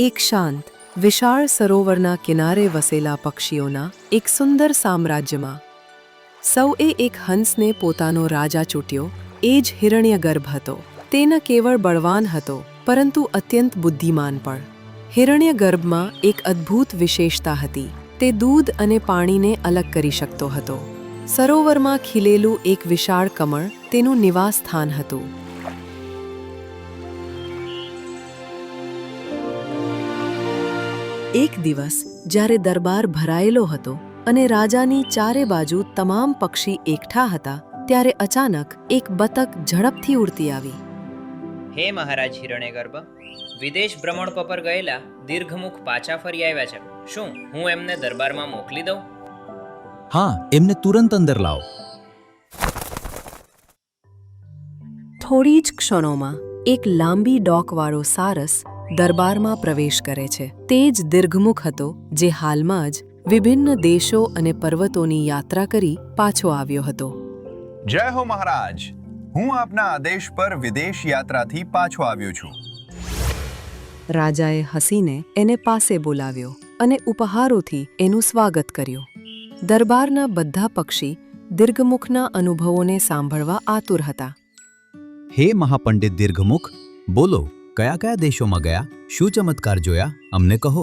એક શાંત વિશાળ સરોવરના કિનારે વસેલા પક્ષીઓના એક સુંદર સામ્રાજ્યમાં સૌએ એક હંસને પોતાનો રાજા ચૂંટ્યો. એ જ હિરણ્યગર્ભ હતો. તે ન કેવળ બળવાન હતો પરંતુ અત્યંત બુદ્ધિમાન પણ. હિરણ્યગર્ભમાં એક અદ્ભુત વિશેષતા હતી. તે દૂધ અને પાણીને અલગ કરી શકતો હતો. સરોવરમાં ખીલેલું એક વિશાળ કમળ તેનું નિવાસ સ્થાન હતું. એક દિવસ જ્યારે દરબાર ભરાયેલો હતો અને રાજાની ચારે બાજુ તમામ પક્ષી એકઠા હતા, ત્યારે અચાનક એક બતક ઝડપથી ઉડતી આવી. હે મહારાજ હિરણ્યગર્ભ, વિદેશ ભ્રમણ પર ગયેલા દીર્ઘમુખ પાછા ફરી આવ્યા છે. શું હું એમને દરબારમાં મોકલી દઉં? હા, એમને તુરંત અંદર લાવો. થોડી જ ક્ષણોમાં એક લાંબી ડોકવાળો સારસ દરબારમાં પ્રવેશ કરે છે. તે જ દીર્ઘમુખ હતો જે હાલમાં જ વિભિન્ન દેશો અને પર્વતોની યાત્રા કરી પાછો આવ્યો હતો. જય હો મહારાજ, હું આપના આદેશ પર વિદેશ યાત્રાથી પાછો આવ્યો છું. રાજાએ હસીને એને પાસે બોલાવ્યો અને ઉપહારોથી એનું સ્વાગત કર્યું. દરબારના બધા પક્ષી દીર્ઘમુખના અનુભવોને સાંભળવા આતુર હતા. હે મહાપંડિત દીર્ઘમુખ, બોલો, કયા કયા દેશોમાં ગયા? શું ચમત્કાર જોયા? અમને કહો.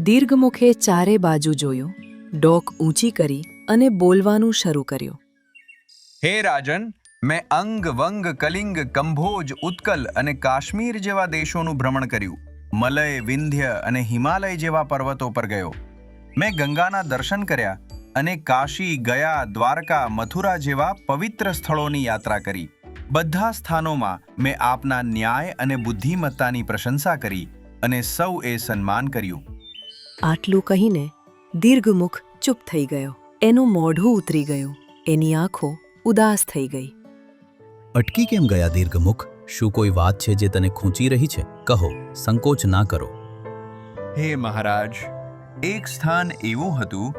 દીર્ઘમુખે ચારે બાજુ જોયું, ડોક ઊંચી કરી અને બોલવાનું શરૂ કર્યું. હે રાજન, મેં અંગ, વંગ, કલિંગ, કંભોજ, ઉત્કલ અને કાશ્મીર જેવા દેશોનું ભ્રમણ કર્યું. મલય, વિંધ્ય અને હિમાલય જેવા પર્વતો પર ગયો. મેં ગંગાના દર્શન કર્યા અને કાશી, ગયા, દ્વારકા, મથુરા જેવા પવિત્ર સ્થળોની યાત્રા કરી. બધા સ્થાનોમાં મેં આપના ન્યાય અને બુદ્ધિમત્તાની પ્રશંસા કરી અને સૌએ સન્માન કર્યું. આટલું કહીને દીર્ઘમુખ ચૂપ થઈ ગયો. એનું મોઢું ઉતરી ગયું. એની આંખો ઉદાસ થઈ ગઈ. અટકી કેમ ગયા દીર્ઘમુખ? શું કોઈ વાત છે જે તને ખૂંચી રહી છે? કહો, સંકોચ ના કરો. હે મહારાજ, એક સ્થાન એવું હતું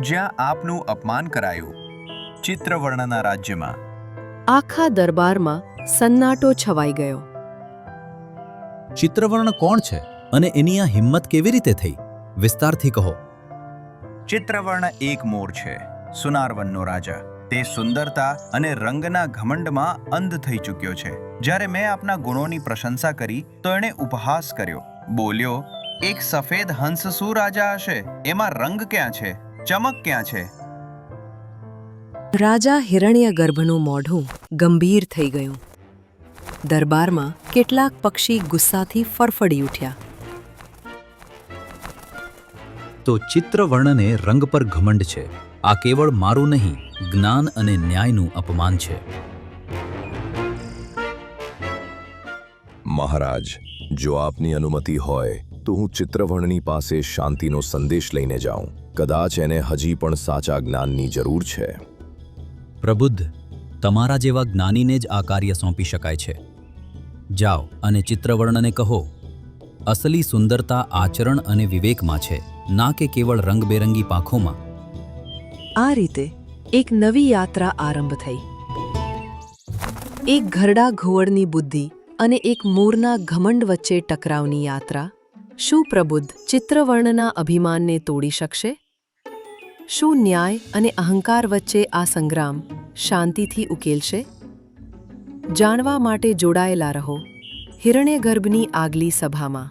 જ્યાં આપનું અપમાન કરાયું. ચિત્રવર્ણના રાજ્યમાં. આખા દરબારમાં સન્નાટો છવાઈ ગયો. ચિત્રવર્ણ કોણ છે અને એની આ હિંમત કેવી રીતે થઈ? વિસ્તારથી કહો. ચિત્રવર્ણ એક મોર છે, સુનારવનનો રાજા. તે સુંદરતા અને રંગના ઘમંડમાં અંધ થઈ ચૂક્યો છે. જ્યારે મેં આપના ગુણોની પ્રશંસા કરી તો એણે ઉપહાસ કર્યો. બોલ્યો, એક સફેદ હંસ શું રાજા હશે? એમાં રંગ ક્યાં છે? ચમક ક્યાં છે? રાજા હિરણ્યગર્ભનું મોઢું ગંભીર થઈ ગયું. દરબારમાં કેટલાક પક્ષી ગુસ્સાથી ફડફડી ઉઠ્યા. તો ચિત્રવર્ણને રંગ પર ઘમંડ છે. આ કેવળ મારું નહીં, જ્ઞાન અને ન્યાયનું અપમાન છે. મહારાજ, જો આપની અનુમતિ હોય તો હું ચિત્રવર્ણની પાસે શાંતિનો સંદેશ લઈને જાઉં. કદાચ એને હજી પણ સાચા જ્ઞાનની જરૂર છે. પ્રબુદ્ધ, તમારા જેવા જ્ઞાનીને જ આ કાર્ય સોંપી શકાય છે. જાઓ અને ચિત્રવર્ણને કહો, અસલી સુંદરતા આચરણ અને વિવેકમાં છે, ના કે કેવળ રંગબેરંગી પાંખોમાં. આ રીતે એક નવી યાત્રા આરંભ થઈ. એક ઘરડા ઘુવડની બુદ્ધિ અને એક મોરના ઘમંડ વચ્ચે ટકરાવની યાત્રા. શું પ્રબુદ્ધ ચિત્રવર્ણના અભિમાનને તોડી શકશે? શું ન્યાય અને અહંકાર વચ્ચે આ સંગ્રામ શાંતિથી ઉકેલશે? જાણવા માટે જોડાયેલા રહો હિરણ્યગર્ભની આગલી સભામાં.